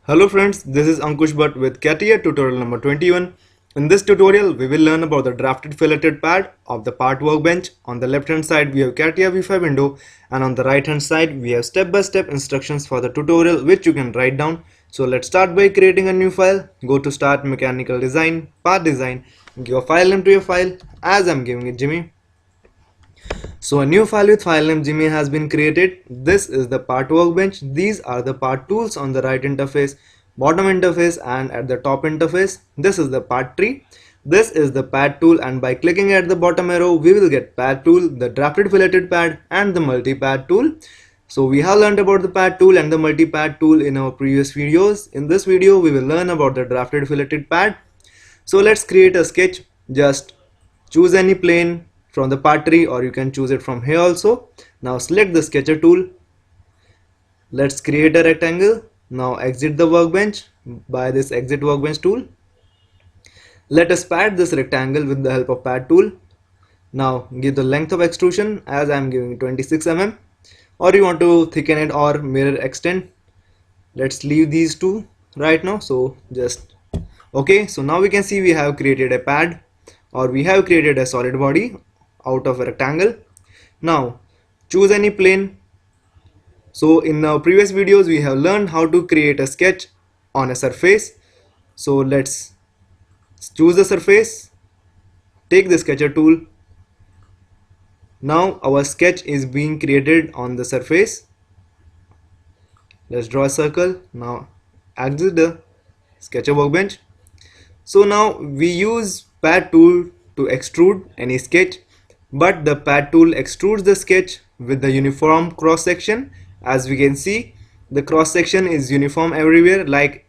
Hello friends, this is Ankush Bhat with Catia tutorial number 21. In this tutorial, we will learn about the drafted filleted pad of the part workbench. On the left hand side, we have Catia V5 window, and on the right hand side, we have step-by-step instructions for the tutorial which you can write down. So let's start by creating a new file. Go to start mechanical design, part design, give a file name to your file as I'm giving it Jimmy. So a new file with file name Jimmy has been created. This is the part workbench. These are the part tools on the right interface, bottom interface, and at the top interface. This is the part tree. This is the pad tool, and by clicking at the bottom arrow we will get pad tool, the drafted filleted pad, and the multi-pad tool. So we have learned about the pad tool and the multi-pad tool in our previous videos. In this video we will learn about the drafted filleted pad. So let's create a sketch. Just choose any plane from the part tree, or you can choose it from here also. Now select the sketcher tool. Let's create a rectangle. Now exit the workbench by this exit workbench tool. Let us pad this rectangle with the help of pad tool. Now give the length of extrusion as I am giving 26 mm, or you want to thicken it or mirror extend. Let's leave these two right now. So just okay. So now we can see we have created a pad, or we have created a solid body out of a rectangle. Now choose any plane. So in our previous videos we have learned how to create a sketch on a surface. So let's choose the surface, take the sketcher tool. Now our sketch is being created on the surface. Let's draw a circle. Now exit the sketcher workbench. So now we use pad tool to extrude any sketch, but the pad tool extrudes the sketch with the uniform cross section. As we can see, the cross section is uniform everywhere, like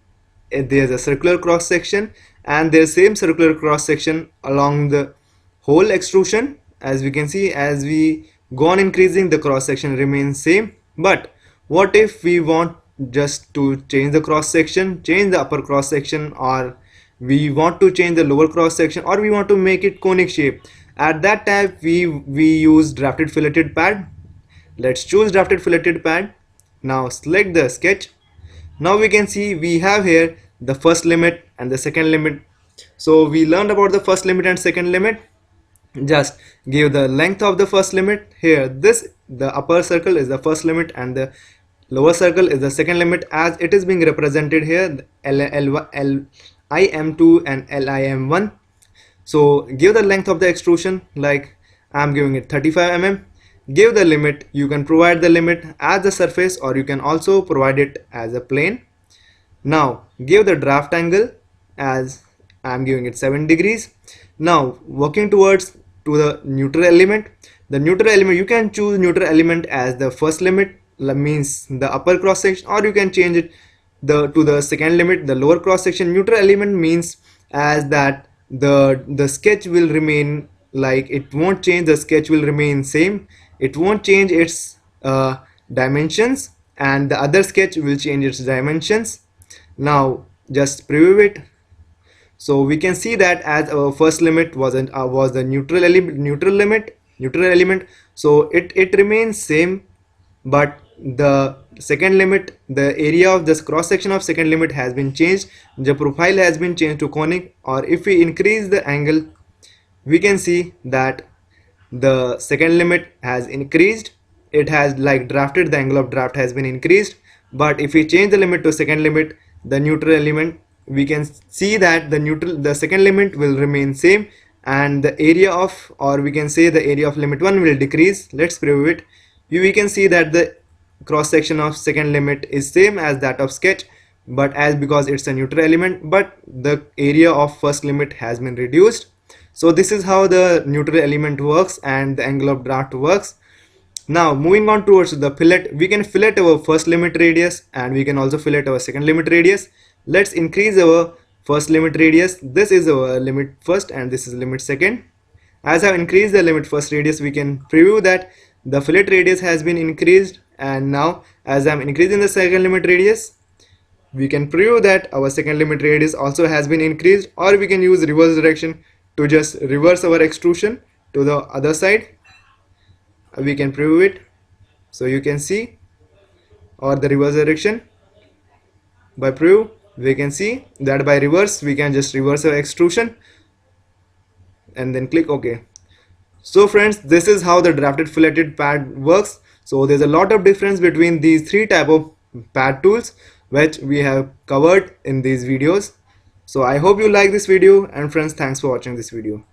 there's a circular cross section and there's same circular cross section along the whole extrusion. As we can see, as we go on increasing, the cross section remains same. But what if we want just to change the cross section, change the upper cross section, or we want to change the lower cross section, or we want to make it conic shape? At that time we use drafted filleted pad. Let's choose drafted filleted pad. Now select the sketch. Now we can see we have here the first limit and the second limit. So we learned about the first limit and second limit. Just give the length of the first limit here. The upper circle is the first limit and the lower circle is the second limit, as it is being represented here, LIM2 and LIM1. So give the length of the extrusion, like I'm giving it 35 mm. Give the limit. You can provide the limit as a surface, or you can also provide it as a plane. Now give the draft angle as I'm giving it 7 degrees. Now working towards to the neutral element. The neutral element, you can choose neutral element as the first limit, means the upper cross section, or you can change it to the second limit, the lower cross section. Neutral element means as that the sketch will remain, like it won't change, the sketch will remain same, it won't change its dimensions, and the other sketch will change its dimensions. Now just preview it. So we can see that as our first limit was the neutral element, so it remains same. But the second limit, the area of this cross section of second limit has been changed, the profile has been changed to conic. Or if we increase the angle, we can see that the second limit has increased. It has, like drafted, the angle of draft has been increased. But if we change the limit to second limit, the neutral element, we can see that the second limit will remain same, and the area of, or we can say the area of limit 1 will decrease. Let's preview it. We can see that the cross section of second limit is same as that of sketch, but because it's a neutral element, but the area of first limit has been reduced. So this is how the neutral element works and the angle of draft works. Now moving on towards the fillet, we can fillet our first limit radius, and we can also fillet our second limit radius. Let's increase our first limit radius. This is our limit first and this is limit second. As I've increased the limit first radius, we can preview that the fillet radius has been increased, and now as I'm increasing the second limit radius, we can preview that our second limit radius also has been increased. Or we can use reverse direction to just reverse our extrusion to the other side. We can preview it, so you can see, or the reverse direction. by preview, we can see that by reverse we can just reverse our extrusion and then click OK. So friends, this is how the drafted filleted pad works. So there's a lot of difference between these three type of pad tools which we have covered in these videos. So I hope you like this video, and friends, thanks for watching this video.